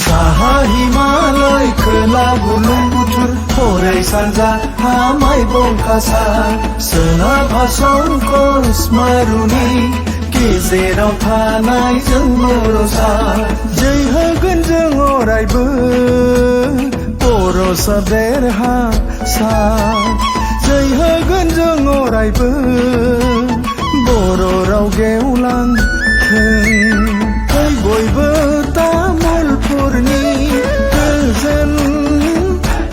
साहा हिमालय खोला बुरलुंबुथुर हरै सानजा हामाय बंकासा सोनाबहा संकस मारुनि गेजेराव थानाय जों बर'सा जै होगोन जों अरायबो बर'सा देरहासार जै होगोन जों अरायबो बर' राव गेवलांथों बयबो तामुलपुरनि गोजोन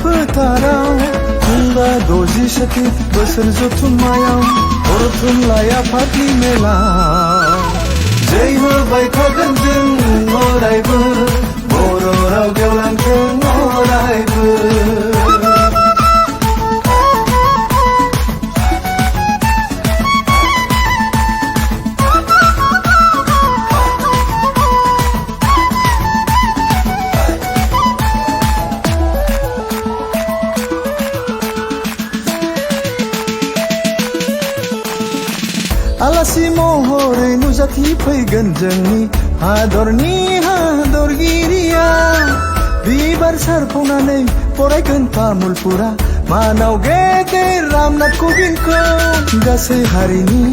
फोथाराव खुंगा 67 बोसोर जथुम्मायाव बर' थुनलाइ आफादनि मेलाव जै होबाय थागोन जों अरायबो बर' राव गेवलांथों अरायबो आलासि महरै नुजाथिफैगोन जोंनि हादरनि हादरगिरिया बिबार सारफावनानै बरायगोन तामुलपुरा मानाव गेदेर रामनाथ क'बिन्दखौ गासै हारिनि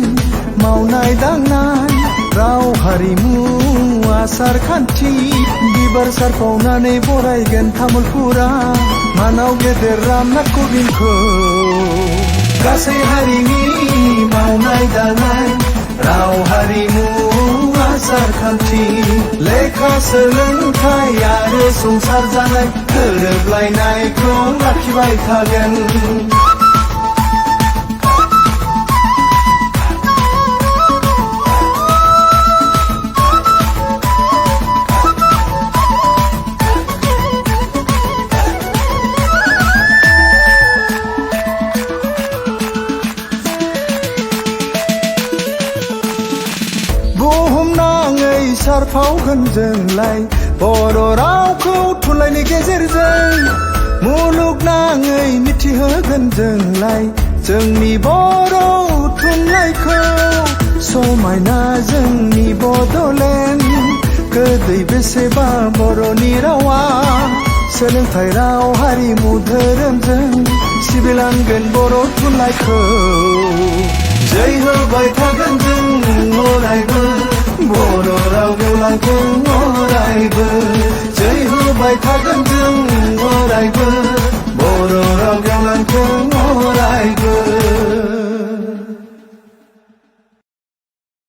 मावनाय दांनाय राव हारिमु आसार खान्थि बिबार सारफावनानै बरायगोन तामुलपुरा मानाव गेदेर रामनाथ क'बिन्दखौ गासै हारिनि मावनाय दांनाय राव हारिमु आसार खान्थि लेखा सोलोंथाइ आरो संसार जानाय गोरोबलायनायखौ लाखिबाय थागोन बुहुमनाङै सारफावगोन जोंलाय बर' रावखौ थुनलाइनि गेजेरजों मुलुगनाङै मिथिहोगोन जोंलाय जोंनि बर' थुनलाइखौ समायना जोंनि बड'लेण्ड गोदै बेसेबा बर'नि रावा सोलोंथाइ राव हारिमु धोरोमजों सिबिलांगोन बर' थुनलाइखौ जै होबाय थागोन जों अरायबो बर' राव गेवलांथों अरायबो जै होबाय थागोन जों अरायबो बर' राव गेवलांथों अरायबो